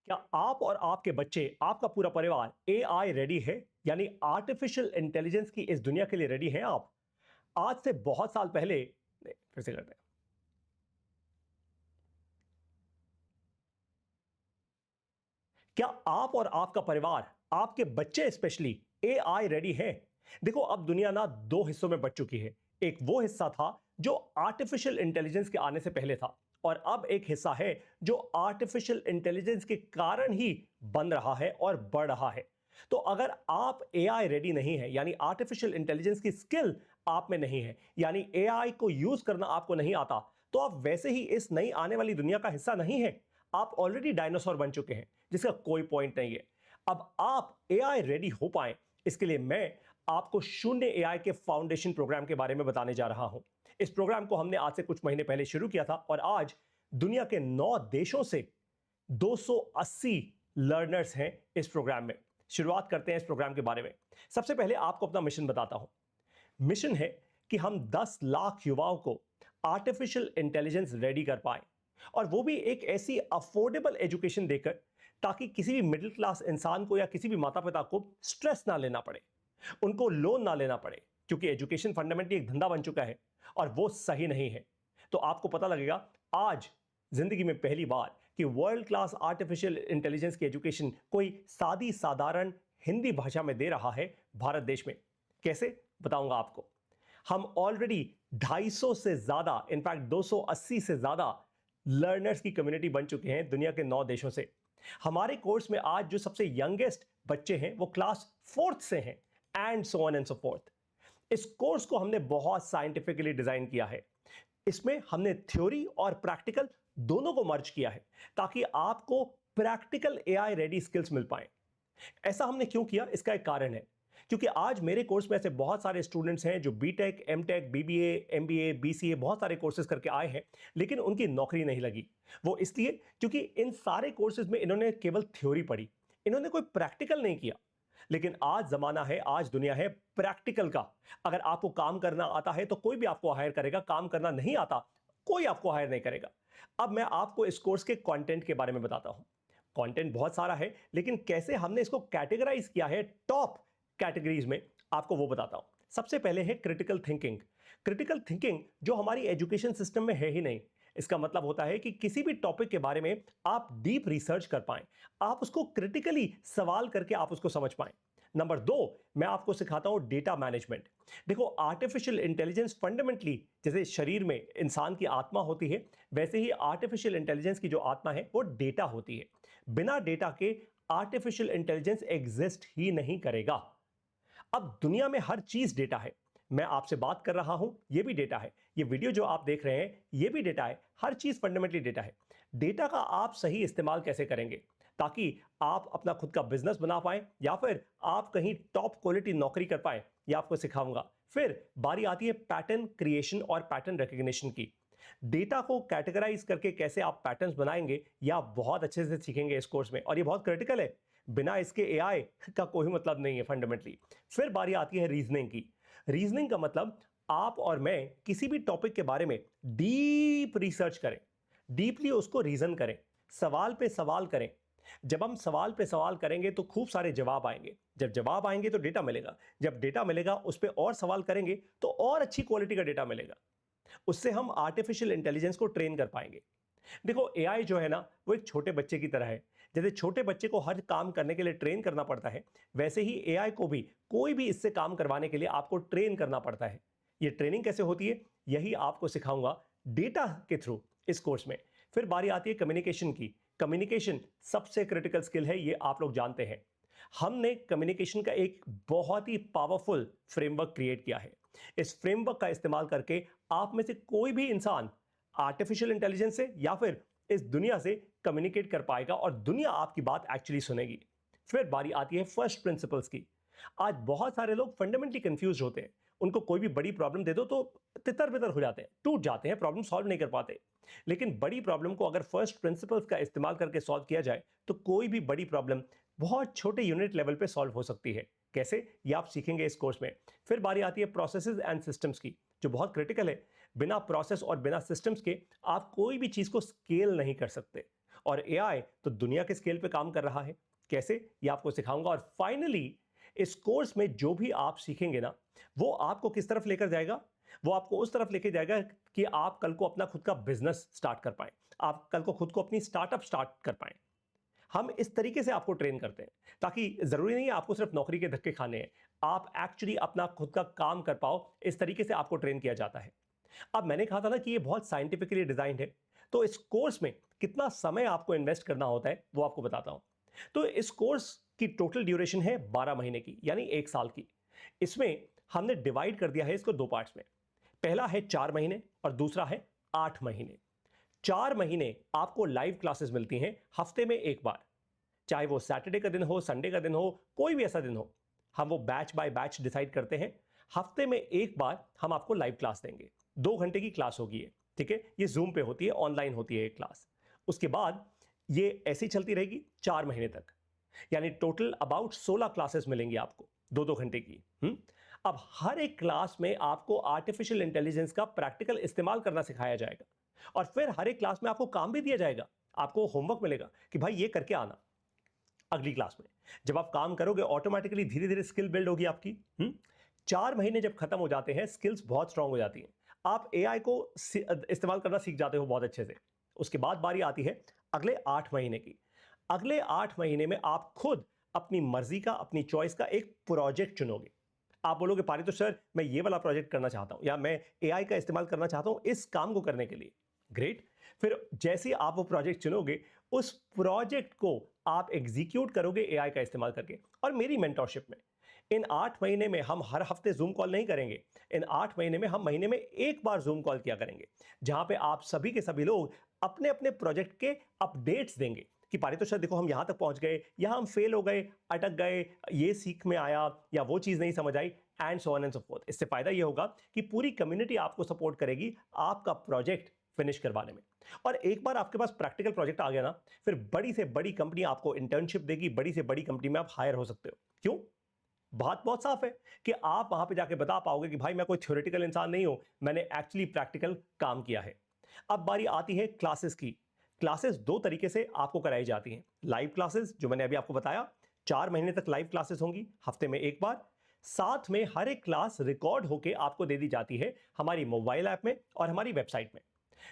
क्या आप और आपके बच्चे, आपका पूरा परिवार एआई रेडी है? यानी आर्टिफिशियल इंटेलिजेंस की इस दुनिया के लिए रेडी हैं आप? आज से बहुत साल पहले नहीं, फिर से करते हैं। क्या आप और आपका परिवार, आपके बच्चे स्पेशली एआई रेडी हैं? देखो, अब दुनिया ना दो हिस्सों में बंट चुकी है। एक वो हिस्सा था जो आर्टिफिशियल इंटेलिजेंस के आने से पहले था, और अब एक हिस्सा है जो आर्टिफिशियल इंटेलिजेंस के कारण ही बन रहा है और बढ़ रहा है। तो अगर आप एआई रेडी नहीं है, यानी आर्टिफिशियल इंटेलिजेंस की स्किल आप में नहीं है, यानी एआई को यूज करना आपको नहीं आता, तो आप वैसे ही इस नई आने वाली दुनिया का हिस्सा नहीं है। आप ऑलरेडी डायनासोर बन चुके हैं, जिसका कोई पॉइंट नहीं है। अब आप एआई रेडी हो पाए, इसके लिए मैं आपको शून्य एआई के फाउंडेशन प्रोग्राम के बारे में बताने जा रहा हूं। इस प्रोग्राम को हमने आज से कुछ महीने पहले शुरू किया था, और आज दुनिया के 9 देशों से 280 लर्नर्स हैं इस प्रोग्राम में। शुरुआत करते हैं इस प्रोग्राम के बारे में। सबसे पहले आपको अपना मिशन बताता हूं। मिशन है कि हम 10 लाख युवाओं को आर्टिफिशियल इंटेलिजेंस रेडी कर पाए, और वो भी एक ऐसी अफोर्डेबल एजुकेशन देकर, ताकि किसी भी मिडिल क्लास इंसान को या किसी भी माता पिता को स्ट्रेस ना लेना पड़े, उनको लोन ना लेना पड़े, क्योंकि एजुकेशन फंडामेंटली एक धंधा बन चुका है और वो सही नहीं है। तो आपको पता लगेगा आज जिंदगी में पहली बार कि वर्ल्ड क्लास आर्टिफिशियल इंटेलिजेंस की एजुकेशन कोई सादी साधारण हिंदी भाषा में दे रहा है भारत देश में। कैसे, बताऊंगा आपको। हम ऑलरेडी 250 से ज्यादा, इनफैक्ट 280 से ज्यादा लर्नर्स की कम्युनिटी बन चुके हैं दुनिया के 9 देशों से। हमारे कोर्स में आज जो सबसे यंगेस्ट बच्चे हैं वो क्लास 4th से हैं, and so on and so fourth. इस कोर्स को हमने बहुत साइंटिफिकली डिजाइन किया है। इसमें हमने थ्योरी और प्रैक्टिकल दोनों को मर्ज किया है, ताकि आपको प्रैक्टिकल एआई रेडी स्किल्स मिल पाए। ऐसा हमने क्यों किया, इसका एक कारण है। क्योंकि आज मेरे कोर्स में ऐसे बहुत सारे स्टूडेंट्स हैं जो BTech, MTech, BBA, MBA, BCA, बहुत सारे कोर्सेज करके आए हैं, लेकिन उनकी नौकरी नहीं लगी। वो इसलिए क्योंकि इन सारे कोर्सेज में इन्होंने केवल थ्योरी पढ़ी, इन्होंने कोई प्रैक्टिकल नहीं किया। लेकिन आज जमाना है, आज दुनिया है प्रैक्टिकल का। अगर आपको काम करना आता है तो कोई भी आपको हायर करेगा, काम करना नहीं आता कोई आपको हायर नहीं करेगा। अब मैं आपको इस कोर्स के कंटेंट के बारे में बताता हूं। कंटेंट बहुत सारा है, लेकिन कैसे हमने इसको कैटेगराइज किया है टॉप कैटेगरीज में, आपको वो बताता हूं। सबसे पहले है क्रिटिकल थिंकिंग। क्रिटिकल थिंकिंग जो हमारी एजुकेशन सिस्टम में है ही नहीं। इसका मतलब होता है कि किसी भी टॉपिक के बारे में आप डीप रिसर्च कर पाएं, आप उसको क्रिटिकली सवाल करके आप उसको समझ पाएं। नंबर 2, मैं आपको सिखाता हूं डेटा मैनेजमेंट। देखो, आर्टिफिशियल इंटेलिजेंस फंडामेंटली जैसे शरीर में इंसान की आत्मा होती है, वैसे ही आर्टिफिशियल इंटेलिजेंस की जो आत्मा है वो डेटा होती है। बिना डेटा के आर्टिफिशियल इंटेलिजेंस एग्जिस्ट ही नहीं करेगा। अब दुनिया में हर चीज डेटा है। मैं आपसे बात कर रहा हूं, यह भी डेटा है। यह वीडियो जो आप देख रहे हैं, यह भी डेटा है। हर चीज फंडामेंटली डेटा है। डेटा का आप सही इस्तेमाल कैसे करेंगे, ताकि आप अपना खुद का बिजनेस बना पाए या फिर आप कहीं टॉप क्वालिटी नौकरी कर पाए, यह आपको सिखाऊंगा। फिर बारी आती है पैटर्न क्रिएशन और पैटर्न रिकग्निशन की। डेटा को कैटेगराइज करके कैसे आप पैटर्न्स बनाएंगे, यह आप बहुत अच्छे से सीखेंगे इस कोर्स में, और यह बहुत क्रिटिकल है। बिना इसके एआई का कोई मतलब नहीं है फंडामेंटली। फिर बारी आती है रीजनिंग की। रीजनिंग का मतलब आप और मैं किसी भी टॉपिक के बारे में डीप रिसर्च करें, डीपली उसको रीजन करें, सवाल पे सवाल करें। जब हम सवाल पे सवाल करेंगे तो खूब सारे जवाब आएंगे। जब जवाब आएंगे तो डेटा मिलेगा। जब डेटा मिलेगा, उस पर और सवाल करेंगे तो और अच्छी क्वालिटी का डेटा मिलेगा। उससे हम आर्टिफिशियल इंटेलिजेंस को ट्रेन कर पाएंगे। देखो, एआई जो है ना, वो एक छोटे बच्चे की तरह है। जैसे छोटे बच्चे को हर काम करने के लिए ट्रेन करना पड़ता है, वैसे ही एआई को भी कोई भी इससे काम करवाने के लिए आपको ट्रेन करना पड़ता है। ये ट्रेनिंग कैसे होती है, यही आपको सिखाऊंगा डेटा के थ्रू इस कोर्स में। फिर बारी आती है कम्युनिकेशन की। कम्युनिकेशन सबसे क्रिटिकल स्किल है, ये आप लोग जानते हैं। हमने कम्युनिकेशन का एक बहुत ही पावरफुल फ्रेमवर्क क्रिएट किया है। इस फ्रेमवर्क का इस्तेमाल करके आप में से कोई भी इंसान आर्टिफिशियल इंटेलिजेंस से या फिर इस दुनिया से कम्युनिकेट कर पाएगा, और दुनिया आपकी बात एक्चुअली सुनेगी। फिर बारी आती है फर्स्ट प्रिंसिपल्स की। आज बहुत सारे लोग फंडामेंटली कंफ्यूज होते हैं। उनको कोई भी बड़ी प्रॉब्लम दे दो तो तितर बितर हो जाते हैं, टूट जाते हैं, प्रॉब्लम सॉल्व नहीं कर पाते। लेकिन बड़ी प्रॉब्लम को अगर फर्स्ट प्रिंसिपल्स का इस्तेमाल करके सॉल्व किया जाए तो कोई भी बड़ी प्रॉब्लम बहुत छोटे यूनिट लेवल पे सॉल्व हो सकती है। कैसे, ये आप सीखेंगे इस कोर्स में। फिर बारी आती है प्रोसेसेस एंड सिस्टम्स की, जो बहुत क्रिटिकल है। बिना प्रोसेस और बिना सिस्टम्स के आप कोई भी चीज को स्केल नहीं कर सकते। और एआई तो दुनिया के स्केल पे काम कर रहा है। कैसे, ये आपको सिखाऊंगा। और फाइनली इस कोर्स में जो भी आप सीखेंगे ना, वो आपको किस तरफ लेकर जाएगा? वो आपको उस तरफ लेकर जाएगा कि आप कल को अपना खुद का बिजनेस स्टार्ट कर पाए, आप कल को खुद को अपनी स्टार्टअप स्टार्ट कर पाए। हम इस तरीके से आपको ट्रेन करते हैं ताकि जरूरी नहीं है आपको सिर्फ नौकरी के धक्के खाने हैं, आप एक्चुअली अपना खुद का काम कर पाओ। इस तरीके से आपको ट्रेन किया जाता है। अब मैंने कहा था ना कि ये बहुत साइंटिफिकली डिजाइंड है, तो इस कोर्स में कितना समय आपको इन्वेस्ट करना होता है वो आपको बताता हूं। तो इस कोर्स की टोटल ड्यूरेशन है 12 महीने की, यानी 1 साल की। इसमें हमने डिवाइड कर दिया है इसको 2 पार्ट्स में। पहला है 4 महीने और दूसरा है 8 महीने। 4 महीने आपको लाइव क्लासेस मिलती हैं हफ्ते में एक बार, चाहे वो सैटरडे का दिन हो, संडे का दिन हो, कोई भी ऐसा दिन हो। हम वो बैच बाय बैच डिसाइड करते हैं। हफ्ते में एक बार हम आपको लाइव क्लास देंगे, 2 घंटे की क्लास होगी ये, ठीक है। ये जूम पे होती है, ऑनलाइन होती है ये क्लास। उसके बाद ये ऐसी चलती रहेगी 4 महीने तक, यानी टोटल अबाउट 16 क्लासेस मिलेंगी आपको 2-2 घंटे की। अब हर एक क्लास में आपको आर्टिफिशियल इंटेलिजेंस का प्रैक्टिकल इस्तेमाल करना सिखाया जाएगा और फिर हर एक क्लास में आपको काम भी दिया जाएगा। आपको होमवर्क मिलेगा कि भाई ये करके आना। अगली क्लास में जब आप काम करोगे ऑटोमेटिकली धीरे धीरे स्किल बिल्ड होगी आपकी। 4 महीने जब खत्म हो जाते हैं, स्किल्स बहुत स्ट्रांग हो जाती हैं, आप एआई को इस्तेमाल करना सीख जाते हो बहुत अच्छे से। उसके बाद बारी आती है अगले 8 महीने की। अगले 8 महीने में आप खुद अपनी मर्जी का, अपनी चॉइस का एक प्रोजेक्ट चुनोगे। आप बोलोगे पारितोष सर मैं ये वाला प्रोजेक्ट करना चाहता हूं, या मैं एआई का इस्तेमाल करना चाहता हूं इस काम को करने के लिए। ग्रेट। फिर जैसे आप वो प्रोजेक्ट चुनोगे, उस प्रोजेक्ट को आप एग्जीक्यूट करोगे एआई का इस्तेमाल करके। और मेरी मेंटरशिप में इन 8 महीने में हम हर हफ्ते जूम कॉल नहीं करेंगे। इन 8 महीने में हम महीने में एक बार जूम कॉल किया करेंगे, जहां पे आप सभी के सभी लोग अपने अपने प्रोजेक्ट के अपडेट्स देंगे कि पारितोष सर देखो हम यहां तक पहुंच गए, यहां हम फेल हो गए, अटक गए, ये सीख में आया या वो चीज नहीं समझ आई, and so on and so forth. इससे फायदा ये होगा कि पूरी कम्युनिटी आपको सपोर्ट करेगी आपका प्रोजेक्ट फिनिश करवाने में। और एक बार आपके पास प्रैक्टिकल प्रोजेक्ट आ गया ना, फिर बड़ी से बड़ी कंपनी आपको इंटर्नशिप देगी, बड़ी से बड़ी कंपनी में आप हायर हो सकते हो। क्यों? बात बहुत साफ है कि आप वहां पे जाके बता पाओगे कि भाई मैं कोई थ्योरेटिकल इंसान नहीं हूं, मैंने एक्चुअली प्रैक्टिकल काम किया है। अब बारी आती है क्लासेस की। क्लासेस 2 तरीके से आपको कराई जाती हैं। लाइव क्लासेस जो मैंने अभी आपको बताया, 4 महीने तक लाइव क्लासेस होंगी हफ्ते में एक बार। साथ में हर एक क्लास रिकॉर्ड होके आपको दे दी जाती है हमारी मोबाइल ऐप में और हमारी वेबसाइट में,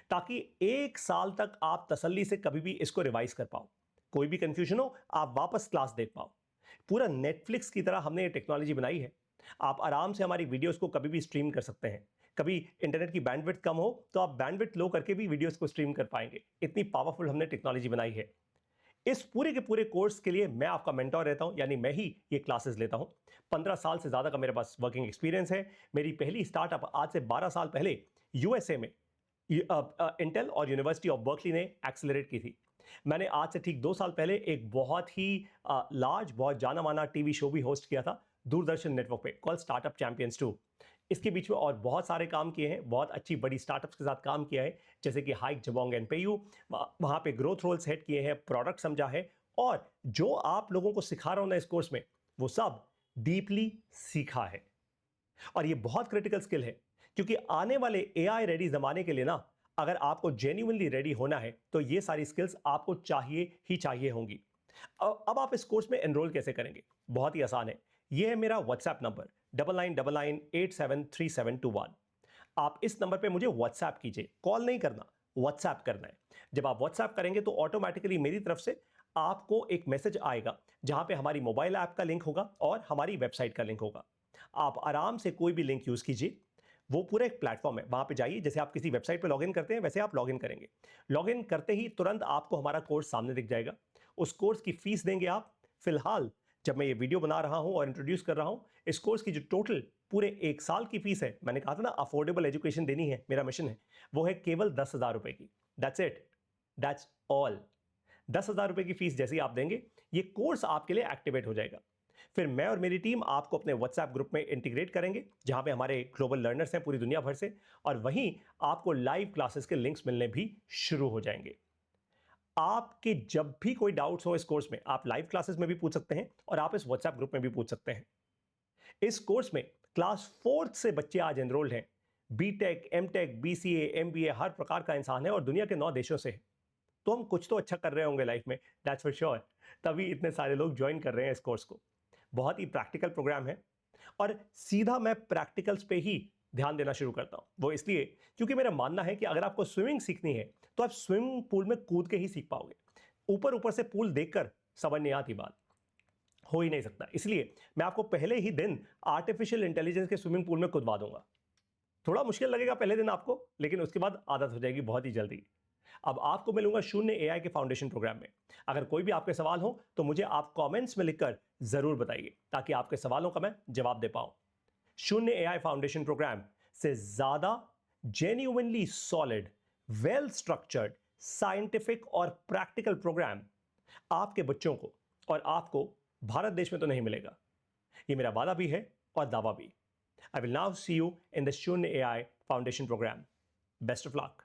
ताकि 1 साल तक आप तसल्ली से कभी भी इसको रिवाइज कर पाओ। कोई भी कंफ्यूजन हो आप वापस क्लास देख पाओ। पूरा नेटफ्लिक्स की तरह हमने ये टेक्नोलॉजी बनाई है। आप आराम से हमारी वीडियोस को कभी भी स्ट्रीम कर सकते हैं। कभी इंटरनेट की बैंडविड्थ कम हो तो आप बैंडविड्थ लो करके भी वीडियोस को स्ट्रीम कर पाएंगे। इतनी पावरफुल हमने टेक्नोलॉजी बनाई है। इस पूरे के पूरे कोर्स के लिए मैं आपका मेंटोर रहता हूं, यानी मैं ही ये क्लासेस लेता हूं। 15 साल से ज्यादा का मेरे पास वर्किंग एक्सपीरियंस है। मेरी पहली स्टार्टअप आज से 12 साल पहले यूएसए में इंटेल और यूनिवर्सिटी ऑफ बर्कली ने एक्सेलरेट की थी। मैंने आज से ठीक 2 साल पहले एक बहुत ही लार्ज, बहुत जाना माना टीवी शो भी होस्ट किया था दूरदर्शन नेटवर्क पे, कॉल स्टार्टअप चैंपियंस 2। इसके बीच में और बहुत सारे काम किए हैं, बहुत अच्छी बड़ी स्टार्टअप्स के साथ काम किया है, जैसे कि हाइक, जबोंग एंड पेयू। वहां पे ग्रोथ रोल सेट किए हैं, प्रोडक्ट समझा है, और जो आप लोगों को सिखा रहा हूं ना इस कोर्स में, वो सब डीपली सीखा है। और ये बहुत क्रिटिकल स्किल है, क्योंकि आने वाले एआई रेडी जमाने के लिए ना, अगर आपको जेन्युइनली रेडी होना है तो ये सारी स्किल्स आपको चाहिए ही चाहिए होंगी। अब आप इस कोर्स में एनरोल कैसे करेंगे? बहुत ही आसान है। ये है मेरा व्हाट्सएप नंबर 9999873721। आप इस नंबर पे मुझे व्हाट्सएप कीजिए, कॉल नहीं करना, व्हाट्सएप करना है। जब आप व्हाट्सएप करेंगे तो ऑटोमेटिकली मेरी तरफ से आपको एक मैसेज आएगा, जहां पे हमारी मोबाइल ऐप का लिंक होगा और हमारी वेबसाइट का लिंक होगा। आप आराम से कोई भी लिंक यूज कीजिए, वो पूरा एक प्लेटफॉर्म है, वहां पे जाइए। जैसे आप किसी वेबसाइट पे लॉगिन करते हैं वैसे आप लॉगिन करेंगे। लॉगिन करते ही तुरंत आपको हमारा कोर्स सामने दिख जाएगा। उस कोर्स की फीस देंगे आप। फिलहाल जब मैं ये वीडियो बना रहा हूं और इंट्रोड्यूस कर रहा हूं, इस कोर्स की जो टोटल पूरे 1 साल की फीस है, मैंने कहा था ना अफोर्डेबल एजुकेशन देनी है, मेरा मिशन है, वो है केवल 10,000 रुपए की। That's it, that's all. 10,000 रुपए की फीस जैसे ही आप देंगे, ये कोर्स आपके लिए एक्टिवेट हो जाएगा। फिर मैं और मेरी टीम आपको अपने व्हाट्सएप ग्रुप में इंटीग्रेट करेंगे, जहां पे हमारे ग्लोबल लर्नर्स हैं पूरी दुनिया भर से, और वहीं आपको लाइव क्लासेस के लिंक्स मिलने भी शुरू हो जाएंगे। आपके जब भी कोई डाउट्स हो इस कोर्स में, आप लाइव क्लासेस में भी पूछ सकते हैं और आप इस व्हाट्सएप ग्रुप में भी पूछ सकते हैं। इस कोर्स में क्लास 4th से बच्चे आज एनरोल्ड हैं। बीटेक, एमटेक, बीसीए, एमबीए, हर प्रकार का इंसान है और दुनिया के 9 देशों से है। तो हम कुछ तो अच्छा कर रहे होंगे लाइफ में, दैट्स फॉर श्योर। तभी इतने सारे लोग ज्वाइन कर रहे हैं इस कोर्स को। बहुत ही प्रैक्टिकल प्रोग्राम है और सीधा मैं प्रैक्टिकल्स पे ही ध्यान देना शुरू करता हूं। वो इसलिए क्योंकि मेरा मानना है कि अगर आपको स्विमिंग सीखनी है तो आप स्विमिंग पूल में कूद के ही सीख पाओगे। ऊपर ऊपर से पूल देखकर समझ नहीं आती बात, हो ही नहीं सकता। इसलिए मैं आपको पहले ही दिन आर्टिफिशियल इंटेलिजेंस के स्विमिंग पूल में कूदवा दूंगा। थोड़ा मुश्किल लगेगा पहले दिन आपको, लेकिन उसके बाद आदत हो जाएगी बहुत ही जल्दी। अब आपको मिलूंगा शून्य एआई के फाउंडेशन प्रोग्राम में। अगर कोई भी आपके सवाल हो तो मुझे आप कमेंट्स में लिखकर जरूर बताइए, ताकि आपके सवालों का मैं जवाब दे पाऊं। शून्य एआई फाउंडेशन प्रोग्राम से ज्यादा genuinely solid, well structured, scientific और प्रैक्टिकल प्रोग्राम आपके बच्चों को और आपको भारत देश में तो नहीं मिलेगा। ये मेरा वादा भी है और दावा भी। I will now see you in the Shunya AI Foundation program. Best of luck.